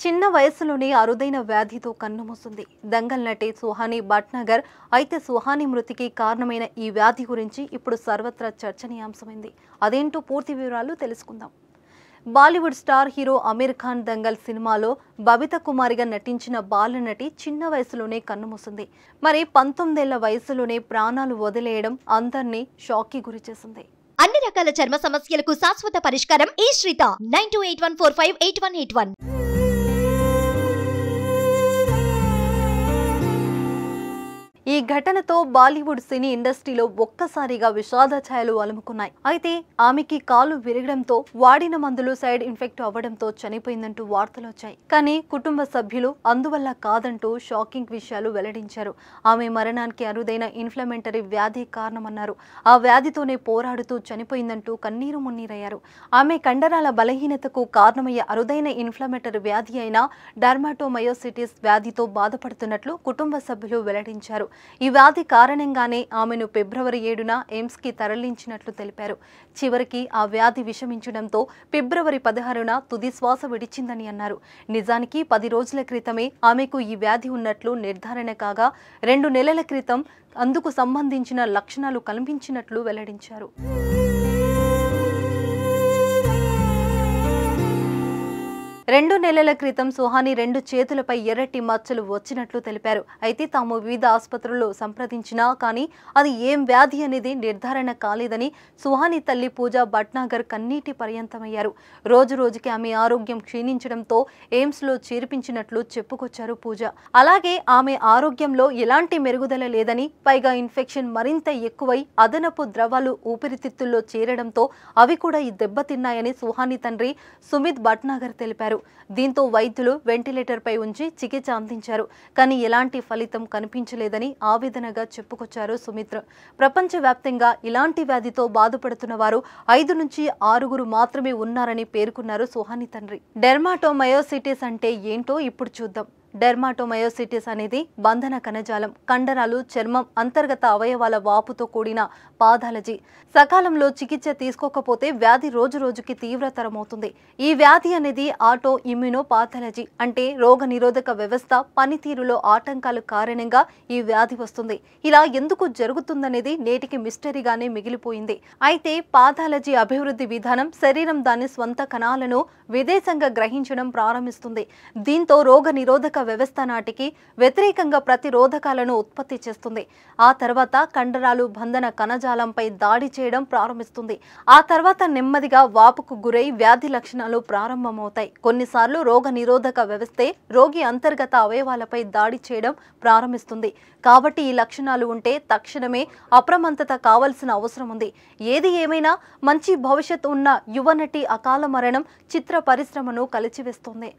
చిన్న వయసులోనే అరుదైన వ్యాధితో కన్నుమూసింది దంగల్ నటి సుహానీ భట్నాగర్. అయితే సుహానీ మృతికి కారణమైన ఈ వ్యాధి గురించి ఇప్పుడు సర్వత్రా చర్చనీయాంశమైంది. అదేంటో పూర్తి వివరాలు తెలుసుకుందాం. బాలీవుడ్ స్టార్ హీరో అమీర్ ఖాన్ దంగల్ సినిమాలో బబితా కుమారిగా నటించిన బాలనటి చిన్న వయసులోనే కన్నుమూసింది. మరి 19 ఏళ్ల వయసులోనే ప్రాణాలు వదిలేయడం అందరినీ షాక్కి గురిచేసింది. అన్ని రకాల చర్మ సమస్యలకు శాశ్వత పరిష్కారం ఈ శ్రీత 9281458181. ఈ ఘటనతో బాలీవుడ్ సినీ ఇండస్ట్రీలో ఒక్కసారిగా విషాద ఛాయలు అలుముకున్నాయి. అయితే ఆమెకి కాలు విరగడంతో వాడిన మందులు సైడ్ ఇన్ఫెక్ట్ అవ్వడంతో చనిపోయిందంటూ వార్తలు వచ్చాయి. కానీ కుటుంబ సభ్యులు అందువల్ల కాదంటూ షాకింగ్ విషయాలు వెల్లడించారు. ఆమె మరణానికి అరుదైన ఇన్ఫ్లమేటరీ వ్యాధి కారణమన్నారు. ఆ వ్యాధితోనే పోరాడుతూ చనిపోయిందంటూ కన్నీరు మున్నీరయ్యారు. ఆమె కండరాల బలహీనతకు కారణమయ్యే అరుదైన ఇన్ఫ్లమేటరీ వ్యాధి అయిన డర్మాటోమయోసిటిస్ వ్యాధితో బాధపడుతున్నట్లు కుటుంబ సభ్యులు వెల్లడించారు. ఈ వ్యాధి కారణంగానే ఆమెను ఫిబ్రవరి 7న ఎయిమ్స్కి తరలించినట్లు తెలిపారు. చివరికి ఆ వ్యాధి విషమించడంతో ఫిబ్రవరి 16న తుది శ్వాస విడిచిందని అన్నారు. నిజానికి 10 రోజుల క్రితమే ఆమెకు ఈ వ్యాధి ఉన్నట్లు నిర్ధారణ కాగా 2 నెలల క్రితం అందుకు సంబంధించిన లక్షణాలు కనిపించినట్లు వెల్లడించారు. 2 నెలల క్రితం సుహానీ 2 చేతులపై ఎర్రటి మచ్చలు వచ్చినట్లు తెలిపారు. అయితే తాము వివిధ ఆసుపత్రుల్లో సంప్రదించినా కానీ అది ఏం వ్యాధి అనేది నిర్ధారణ కాలేదని సుహానీ తల్లి పూజా భట్నాగర్ కన్నీటి పర్యంతమయ్యారు. రోజు రోజుకి ఆమె ఆరోగ్యం క్షీణించడంతో ఎయిమ్స్లో చేర్పించినట్లు చెప్పుకొచ్చారు పూజ. అలాగే ఆమె ఆరోగ్యంలో ఎలాంటి మెరుగుదల లేదని, పైగా ఇన్ఫెక్షన్ మరింత ఎక్కువై అదనపు ద్రవాలు ఊపిరితిత్తుల్లో చేరడంతో అవి కూడా దెబ్బతిన్నాయని సుహానీ తండ్రి సుమిత్ భట్నాగర్ తెలిపారు. దీంతో వైద్యులు వెంటిలేటర్పై ఉంచి చికిత్స అందించారు. కానీ ఎలాంటి ఫలితం కనిపించలేదని ఆవేదనగా చెప్పుకొచ్చారు సుమిత్. ప్రపంచవ్యాప్తంగా ఇలాంటి వ్యాధితో బాధపడుతున్న వారు 5 నుంచి 6 మాత్రమే ఉన్నారని పేర్కొన్నారు సుహానీ తండ్రి. డెర్మాటోమయోసిటిస్ అంటే ఏంటో ఇప్పుడు చూద్దాం. డెర్మాటోమయోసిటిస్ అనేది బంధన కణజాలం, కండరాలు, చర్మం, అంతర్గత అవయవాల వాపుతో కూడిన పాథాలజీ. సకాలంలో చికిత్స తీసుకోకపోతే వ్యాధి రోజు రోజుకి తీవ్రతరమవుతుంది. ఈ వ్యాధి అనేది ఆటో ఇమ్యూనో పాథాలజీ, అంటే రోగ నిరోధక వ్యవస్థ పనితీరులో ఆటంకాల కారణంగా ఈ వ్యాధి వస్తుంది. ఇలా ఎందుకు జరుగుతుందనేది నేటికి మిస్టరీగానే మిగిలిపోయింది. అయితే పాథాలజీ అభివృద్ధి విధానం శరీరం దాని స్వంత కణాలను విదేశంగా గ్రహించడం ప్రారంభిస్తుంది. దీంతో రోగ నిరోధక వ్యవస్థ నాటికి వ్యతిరేకంగా ప్రతిరోధకాలను ఉత్పత్తి చేస్తుంది. ఆ తర్వాత కండరాలు బంధన కణజాలంపై దాడి చేయడం ప్రారంభిస్తుంది. ఆ తర్వాత నెమ్మదిగా వాపుకు గురై వ్యాధి లక్షణాలు ప్రారంభమవుతాయి. కొన్నిసార్లు రోగ నిరోధక వ్యవస్థే రోగి అంతర్గత అవయవాలపై దాడి చేయడం ప్రారంభిస్తుంది. కాబట్టి ఈ లక్షణాలు ఉంటే తక్షణమే అప్రమత్తత కావాల్సిన అవసరం ఉంది. ఏది ఏమైనా మంచి భవిష్యత్తు ఉన్న యువనటి అకాల మరణం చిత్ర పరిశ్రమను కలిచివేస్తుంది.